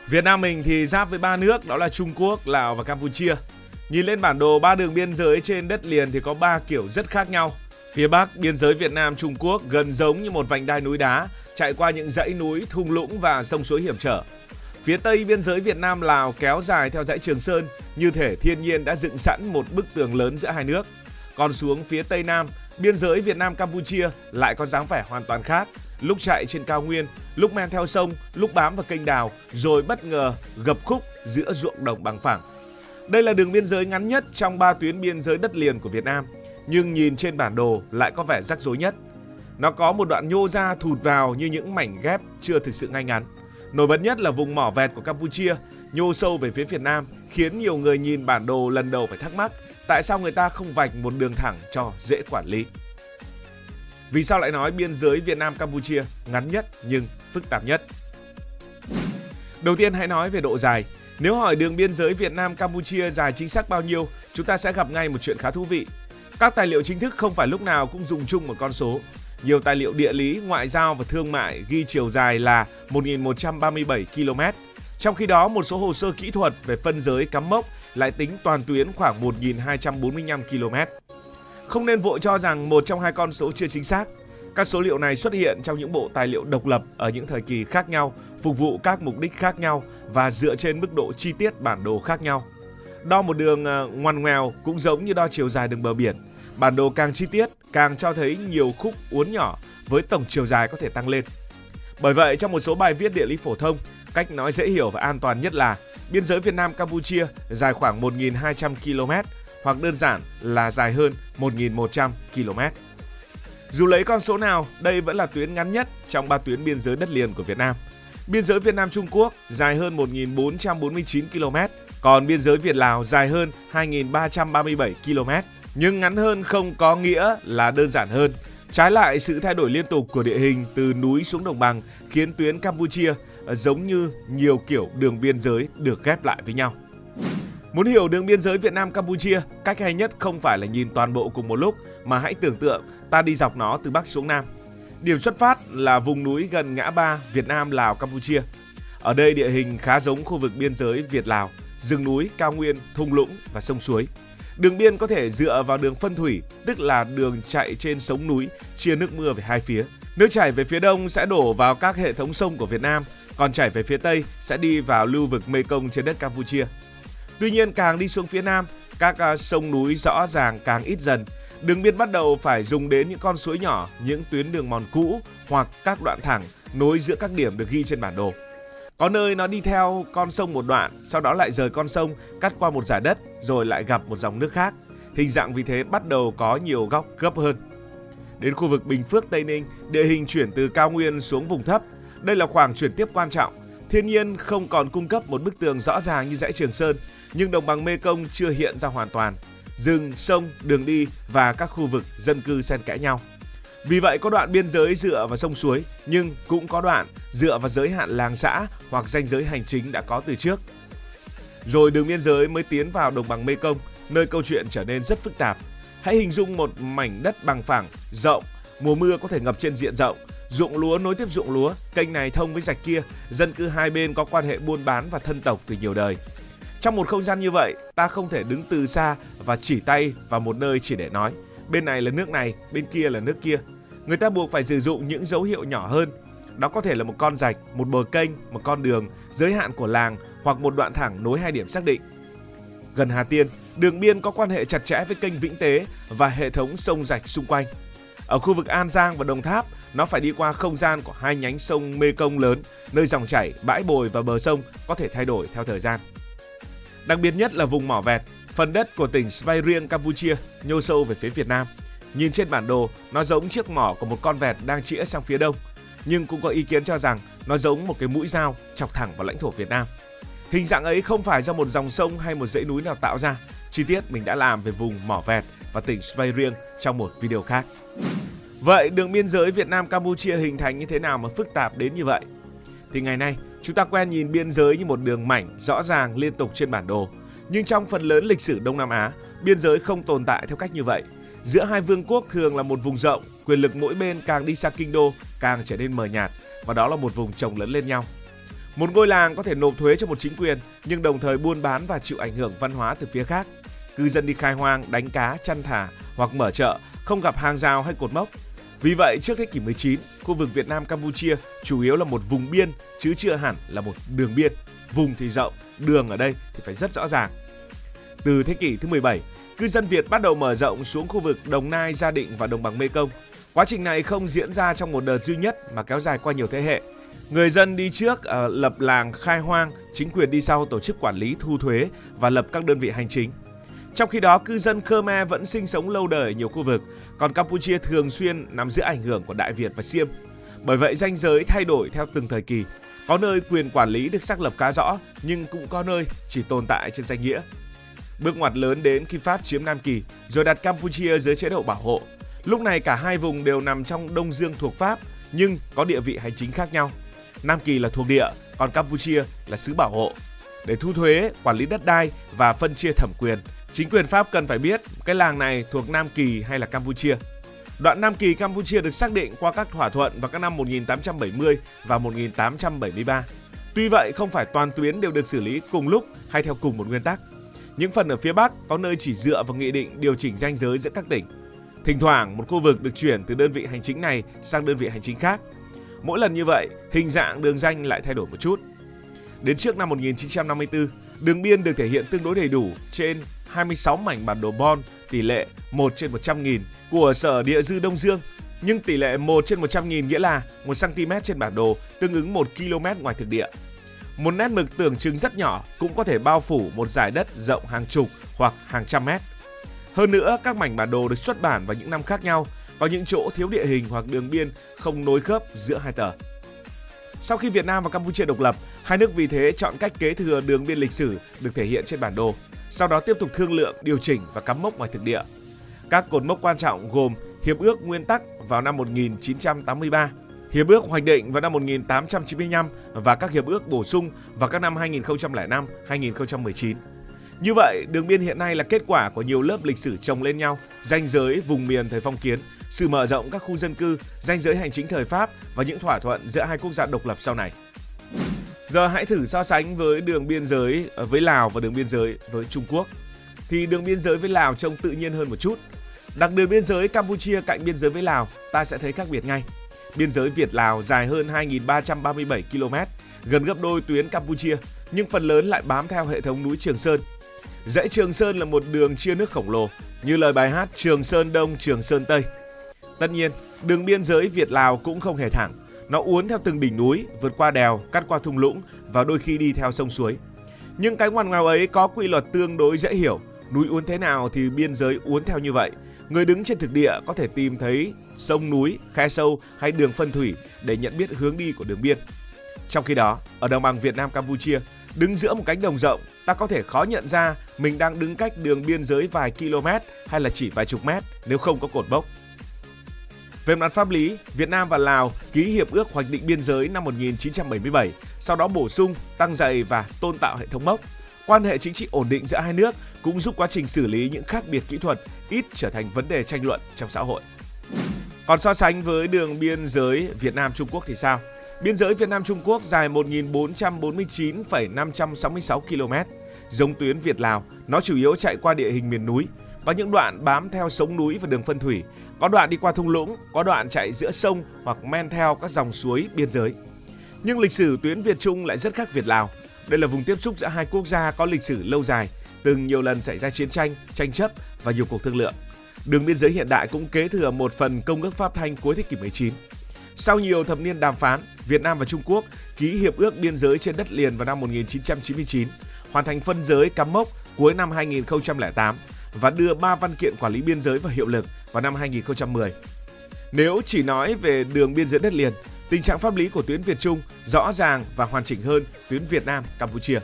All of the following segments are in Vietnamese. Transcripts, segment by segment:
Việt Nam mình thì giáp với ba nước đó là Trung Quốc, Lào và Campuchia. Nhìn lên bản đồ ba đường biên giới trên đất liền thì có ba kiểu rất khác nhau. Phía Bắc, biên giới Việt Nam-Trung Quốc gần giống như một vành đai núi đá, chạy qua những dãy núi, thung lũng và sông suối hiểm trở. Phía Tây, biên giới Việt Nam-Lào kéo dài theo dãy Trường Sơn, như thể thiên nhiên đã dựng sẵn một bức tường lớn giữa hai nước. Còn xuống phía Tây Nam, biên giới Việt Nam-Campuchia lại có dáng vẻ hoàn toàn khác. Lúc chạy trên cao nguyên, lúc men theo sông, lúc bám vào kênh đào, rồi bất ngờ gập khúc giữa ruộng đồng bằng phẳng. Đây là đường biên giới ngắn nhất trong ba tuyến biên giới đất liền của Việt Nam, nhưng nhìn trên bản đồ lại có vẻ rắc rối nhất. Nó có một đoạn nhô ra thụt vào như những mảnh ghép chưa thực sự ngay ngắn. Nổi bật nhất là vùng mỏ vẹt của Campuchia, nhô sâu về phía Việt Nam, khiến nhiều người nhìn bản đồ lần đầu phải thắc mắc tại sao người ta không vạch một đường thẳng cho dễ quản lý. Vì sao lại nói biên giới Việt Nam-Campuchia ngắn nhất nhưng phức tạp nhất? Đầu tiên hãy nói về độ dài. Nếu hỏi đường biên giới Việt Nam-Campuchia dài chính xác bao nhiêu, chúng ta sẽ gặp ngay một chuyện khá thú vị. Các tài liệu chính thức không phải lúc nào cũng dùng chung một con số. Nhiều tài liệu địa lý, ngoại giao và thương mại ghi chiều dài là 1.137 km. Trong khi đó, một số hồ sơ kỹ thuật về phân giới cắm mốc lại tính toàn tuyến khoảng 1.245 km. Không nên vội cho rằng một trong hai con số chưa chính xác. Các số liệu này xuất hiện trong những bộ tài liệu độc lập ở những thời kỳ khác nhau, phục vụ các mục đích khác nhau và dựa trên mức độ chi tiết bản đồ khác nhau. Đo một đường ngoằn ngoèo cũng giống như đo chiều dài đường bờ biển. Bản đồ càng chi tiết, càng cho thấy nhiều khúc uốn nhỏ với tổng chiều dài có thể tăng lên. Bởi vậy, trong một số bài viết địa lý phổ thông, cách nói dễ hiểu và an toàn nhất là biên giới Việt Nam-Campuchia dài khoảng 1.200 km hoặc đơn giản là dài hơn 1.100 km. Dù lấy con số nào, đây vẫn là tuyến ngắn nhất trong ba tuyến biên giới đất liền của Việt Nam. Biên giới Việt Nam-Trung Quốc dài hơn 1.449 km, còn biên giới Việt-Lào dài hơn 2.337 km. Nhưng ngắn hơn không có nghĩa là đơn giản hơn. Trái lại, sự thay đổi liên tục của địa hình từ núi xuống đồng bằng khiến tuyến Campuchia giống như nhiều kiểu đường biên giới được ghép lại với nhau. Muốn hiểu đường biên giới Việt Nam-Campuchia, cách hay nhất không phải là nhìn toàn bộ cùng một lúc, mà hãy tưởng tượng ta đi dọc nó từ Bắc xuống Nam. Điểm xuất phát là vùng núi gần ngã ba Việt Nam, Lào, Campuchia. Ở đây địa hình khá giống khu vực biên giới Việt-Lào, rừng núi, cao nguyên, thung lũng và sông suối. Đường biên có thể dựa vào đường phân thủy, tức là đường chạy trên sống núi, chia nước mưa về hai phía. Nước chảy về phía đông sẽ đổ vào các hệ thống sông của Việt Nam, còn chảy về phía tây sẽ đi vào lưu vực Mekong trên đất Campuchia. Tuy nhiên, càng đi xuống phía nam, các sông núi rõ ràng càng ít dần. Đường biên bắt đầu phải dùng đến những con suối nhỏ, những tuyến đường mòn cũ hoặc các đoạn thẳng nối giữa các điểm được ghi trên bản đồ. Có nơi nó đi theo con sông một đoạn, sau đó lại rời con sông, cắt qua một dải đất, rồi lại gặp một dòng nước khác. Hình dạng vì thế bắt đầu có nhiều góc gấp hơn. Đến khu vực Bình Phước, Tây Ninh, địa hình chuyển từ cao nguyên xuống vùng thấp. Đây là khoảng chuyển tiếp quan trọng. Thiên nhiên không còn cung cấp một bức tường rõ ràng như dãy Trường Sơn, nhưng đồng bằng Mekong chưa hiện ra hoàn toàn. Rừng, sông, đường đi và các khu vực dân cư xen kẽ nhau. Vì vậy có đoạn biên giới dựa vào sông suối, nhưng cũng có đoạn dựa vào giới hạn làng xã hoặc ranh giới hành chính đã có từ trước. Rồi đường biên giới mới tiến vào đồng bằng Mekong, nơi câu chuyện trở nên rất phức tạp. Hãy hình dung một mảnh đất bằng phẳng, rộng, mùa mưa có thể ngập trên diện rộng, ruộng lúa nối tiếp ruộng lúa, kênh này thông với rạch kia, dân cư hai bên có quan hệ buôn bán và thân tộc từ nhiều đời. Trong một không gian như vậy, ta không thể đứng từ xa và chỉ tay vào một nơi chỉ để nói bên này là nước này, bên kia là nước kia. Người ta buộc phải sử dụng những dấu hiệu nhỏ hơn. Đó có thể là một con rạch, một bờ kênh, một con đường, giới hạn của làng hoặc một đoạn thẳng nối hai điểm xác định. Gần Hà Tiên, đường biên có quan hệ chặt chẽ với kênh Vĩnh Tế và hệ thống sông rạch xung quanh. Ở khu vực An Giang và Đồng Tháp, nó phải đi qua không gian của hai nhánh sông Mekong lớn, nơi dòng chảy, bãi bồi và bờ sông có thể thay đổi theo thời gian. Đặc biệt nhất là vùng mỏ vẹt, phần đất của tỉnh Svay Rieng, Campuchia, nhô sâu về phía Việt Nam. Nhìn trên bản đồ, nó giống chiếc mỏ của một con vẹt đang chĩa sang phía đông. Nhưng cũng có ý kiến cho rằng nó giống một cái mũi dao chọc thẳng vào lãnh thổ Việt Nam. Hình dạng ấy không phải do một dòng sông hay một dãy núi nào tạo ra. Chi tiết mình đã làm về vùng mỏ vẹt và tỉnh Svay Rieng trong một video khác. Vậy đường biên giới Việt Nam-Campuchia hình thành như thế nào mà phức tạp đến như vậy? Thì ngày nay, chúng ta quen nhìn biên giới như một đường mảnh rõ ràng liên tục trên bản đồ. Nhưng trong phần lớn lịch sử Đông Nam Á, biên giới không tồn tại theo cách như vậy. Giữa hai vương quốc thường là một vùng rộng, quyền lực mỗi bên càng đi xa kinh đô càng trở nên mờ nhạt, và đó là một vùng chồng lấn lên nhau. Một ngôi làng có thể nộp thuế cho một chính quyền nhưng đồng thời buôn bán và chịu ảnh hưởng văn hóa từ phía khác. Cư dân đi khai hoang, đánh cá, chăn thả hoặc mở chợ, không gặp hàng rào hay cột mốc. Vì vậy, trước thế kỷ 19, khu vực Việt Nam Campuchia chủ yếu là một vùng biên chứ chưa hẳn là một đường biên. Vùng thì rộng, đường ở đây thì phải rất rõ ràng. Từ thế kỷ thứ 17, cư dân Việt bắt đầu mở rộng xuống khu vực Đồng Nai, Gia Định và đồng bằng Mê Công. Quá trình này không diễn ra trong một đợt duy nhất mà kéo dài qua nhiều thế hệ. Người dân đi trước lập làng khai hoang, chính quyền đi sau tổ chức quản lý thu thuế và lập các đơn vị hành chính. Trong khi đó, cư dân Khmer vẫn sinh sống lâu đời ở nhiều khu vực, còn Campuchia thường xuyên nằm dưới ảnh hưởng của Đại Việt và Xiêm. Bởi vậy, ranh giới thay đổi theo từng thời kỳ. Có nơi quyền quản lý được xác lập khá rõ, nhưng cũng có nơi chỉ tồn tại trên danh nghĩa. Bước ngoặt lớn đến khi Pháp chiếm Nam Kỳ, rồi đặt Campuchia dưới chế độ bảo hộ. Lúc này cả hai vùng đều nằm trong Đông Dương thuộc Pháp, nhưng có địa vị hành chính khác nhau. Nam Kỳ là thuộc địa, còn Campuchia là xứ bảo hộ. Để thu thuế, quản lý đất đai và phân chia thẩm quyền, chính quyền Pháp cần phải biết cái làng này thuộc Nam Kỳ hay là Campuchia. Đoạn Nam Kỳ Campuchia được xác định qua các thỏa thuận vào các năm 1870 và 1873. Tuy vậy, không phải toàn tuyến đều được xử lý cùng lúc hay theo cùng một nguyên tắc. Những phần ở phía Bắc có nơi chỉ dựa vào nghị định điều chỉnh ranh giới giữa các tỉnh. Thỉnh thoảng, một khu vực được chuyển từ đơn vị hành chính này sang đơn vị hành chính khác. Mỗi lần như vậy, hình dạng đường ranh lại thay đổi một chút. Đến trước năm 1954, đường biên được thể hiện tương đối đầy đủ trên 26 mảnh bản đồ Bon tỷ lệ 1/100.000 của Sở Địa dư Đông Dương. Nhưng tỷ lệ 1/100.000 nghĩa là 1 cm trên bản đồ tương ứng 1 km ngoài thực địa. Một nét mực tưởng chừng rất nhỏ cũng có thể bao phủ một dải đất rộng hàng chục hoặc hàng trăm mét. Hơn nữa, các mảnh bản đồ được xuất bản vào những năm khác nhau, có những chỗ thiếu địa hình hoặc đường biên không nối khớp giữa hai tờ. Sau khi Việt Nam và Campuchia độc lập, hai nước vì thế chọn cách kế thừa đường biên lịch sử được thể hiện trên bản đồ, sau đó tiếp tục thương lượng, điều chỉnh và cắm mốc ngoài thực địa. Các cột mốc quan trọng gồm Hiệp ước Nguyên tắc vào năm 1983, Hiệp ước Hoạch định vào năm 1895 và các hiệp ước bổ sung vào các năm 2005, 2019. Như vậy, đường biên hiện nay là kết quả của nhiều lớp lịch sử chồng lên nhau, ranh giới vùng miền thời phong kiến, sự mở rộng các khu dân cư, ranh giới hành chính thời Pháp và những thỏa thuận giữa hai quốc gia độc lập sau này. Giờ hãy thử so sánh với đường biên giới với Lào và đường biên giới với Trung Quốc. Thì đường biên giới với Lào trông tự nhiên hơn một chút. Đặt đường biên giới Campuchia cạnh biên giới với Lào, ta sẽ thấy khác biệt ngay. Biên giới Việt-Lào dài hơn 2.337 km, gần gấp đôi tuyến Campuchia, nhưng phần lớn lại bám theo hệ thống núi Trường Sơn. Dãy Trường Sơn là một đường chia nước khổng lồ, như lời bài hát Trường Sơn Đông, Trường Sơn Tây. Tất nhiên, đường biên giới Việt-Lào cũng không hề thẳng. Nó uốn theo từng đỉnh núi, vượt qua đèo, cắt qua thung lũng và đôi khi đi theo sông suối. Nhưng cái ngoằn ngoèo ấy có quy luật tương đối dễ hiểu. Núi uốn thế nào thì biên giới uốn theo như vậy. Người đứng trên thực địa có thể tìm thấy sông núi, khe sâu hay đường phân thủy để nhận biết hướng đi của đường biên. Trong khi đó, ở đồng bằng Việt Nam Campuchia, đứng giữa một cánh đồng rộng, ta có thể khó nhận ra mình đang đứng cách đường biên giới vài km hay là chỉ vài chục mét nếu không có cột mốc. Về mặt pháp lý, Việt Nam và Lào ký Hiệp ước Hoạch định Biên giới năm 1977, sau đó bổ sung, tăng dày và tôn tạo hệ thống mốc. Quan hệ chính trị ổn định giữa hai nước cũng giúp quá trình xử lý những khác biệt kỹ thuật ít trở thành vấn đề tranh luận trong xã hội. Còn so sánh với đường biên giới Việt Nam-Trung Quốc thì sao? Biên giới Việt Nam-Trung Quốc dài 1.449,566 km. Giống tuyến Việt-Lào, nó chủ yếu chạy qua địa hình miền núi. Có những đoạn bám theo sống núi và đường phân thủy, có đoạn đi qua thung lũng, có đoạn chạy giữa sông hoặc men theo các dòng suối biên giới. Nhưng lịch sử tuyến Việt-Trung lại rất khác Việt-Lào. Đây là vùng tiếp xúc giữa hai quốc gia có lịch sử lâu dài, từng nhiều lần xảy ra chiến tranh, tranh chấp và nhiều cuộc thương lượng. Đường biên giới hiện đại cũng kế thừa một phần Công ước Pháp Thanh cuối thế kỷ 19. Sau nhiều thập niên đàm phán, Việt Nam và Trung Quốc ký Hiệp ước Biên giới trên đất liền vào năm 1999, hoàn thành phân giới cắm mốc cuối năm 2008 và đưa 3 văn kiện quản lý biên giới vào hiệu lực vào năm 2010. Nếu chỉ nói về đường biên giới đất liền, tình trạng pháp lý của tuyến Việt-Trung rõ ràng và hoàn chỉnh hơn tuyến Việt Nam-Campuchia.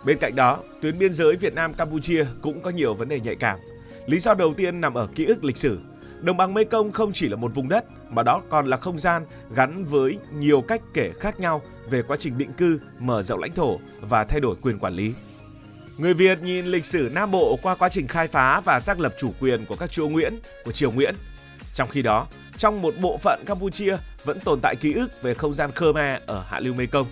Bên cạnh đó, tuyến biên giới Việt Nam-Campuchia cũng có nhiều vấn đề nhạy cảm. Lý do đầu tiên nằm ở ký ức lịch sử. Đồng bằng Mekong không chỉ là một vùng đất, mà đó còn là không gian gắn với nhiều cách kể khác nhau về quá trình định cư, mở rộng lãnh thổ và thay đổi quyền quản lý. Người Việt nhìn lịch sử Nam Bộ qua quá trình khai phá và xác lập chủ quyền của các chúa Nguyễn, của triều Nguyễn. Trong khi đó, trong một bộ phận Campuchia vẫn tồn tại ký ức về không gian Khmer ở hạ lưu Mekong.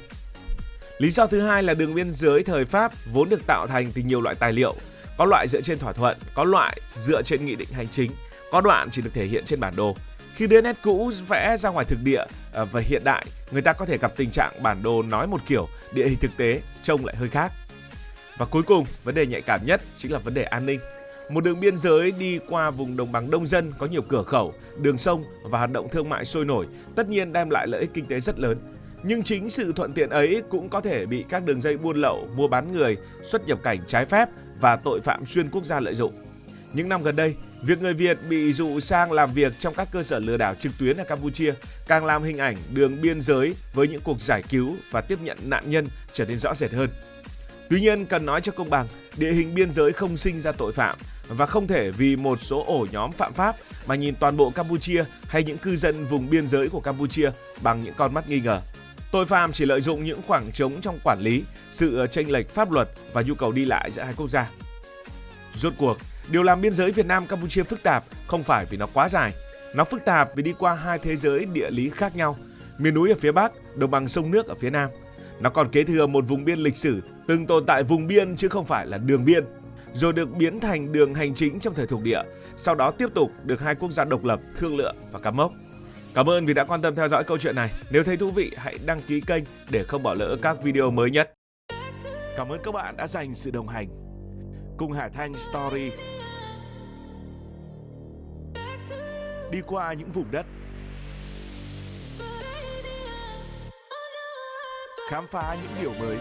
Lý do thứ hai là đường biên giới thời Pháp vốn được tạo thành từ nhiều loại tài liệu, có loại dựa trên thỏa thuận, có loại dựa trên nghị định hành chính, có đoạn chỉ được thể hiện trên bản đồ. Khi đưa nét cũ vẽ ra ngoài thực địa và hiện đại, người ta có thể gặp tình trạng bản đồ nói một kiểu, địa hình thực tế trông lại hơi khác. Và cuối cùng, vấn đề nhạy cảm nhất chính là vấn đề an ninh. Một đường biên giới đi qua vùng đồng bằng đông dân có nhiều cửa khẩu, đường sông và hoạt động thương mại sôi nổi, tất nhiên đem lại lợi ích kinh tế rất lớn. Nhưng chính sự thuận tiện ấy cũng có thể bị các đường dây buôn lậu, mua bán người, xuất nhập cảnh trái phép và tội phạm xuyên quốc gia lợi dụng. Những năm gần đây, việc người Việt bị dụ sang làm việc trong các cơ sở lừa đảo trực tuyến ở Campuchia càng làm hình ảnh đường biên giới với những cuộc giải cứu và tiếp nhận nạn nhân trở nên rõ rệt hơn. Tuy nhiên, cần nói cho công bằng, địa hình biên giới không sinh ra tội phạm và không thể vì một số ổ nhóm phạm pháp mà nhìn toàn bộ Campuchia hay những cư dân vùng biên giới của Campuchia bằng những con mắt nghi ngờ. Tội phạm chỉ lợi dụng những khoảng trống trong quản lý, sự chênh lệch pháp luật và nhu cầu đi lại giữa hai quốc gia. Rốt cuộc, điều làm biên giới Việt Nam-Campuchia phức tạp không phải vì nó quá dài. Nó phức tạp vì đi qua hai thế giới địa lý khác nhau, miền núi ở phía Bắc, đồng bằng sông nước ở phía Nam. Nó còn kế thừa một vùng biên lịch sử từng tồn tại vùng biên chứ không phải là đường biên, rồi được biến thành đường hành chính trong thời thuộc địa, sau đó tiếp tục được hai quốc gia độc lập thương lượng và cắm mốc. Cảm ơn vì đã quan tâm theo dõi câu chuyện này. Nếu thấy thú vị, hãy đăng ký kênh để không bỏ lỡ các video mới nhất. Cảm ơn các bạn đã dành sự đồng hành cùng Hải Thanh Story. Đi qua những vùng đất, khám phá những điều mới.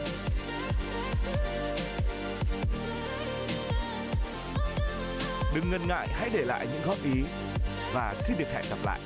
Đừng ngần ngại, hãy để lại những góp ý và xin được hẹn gặp lại.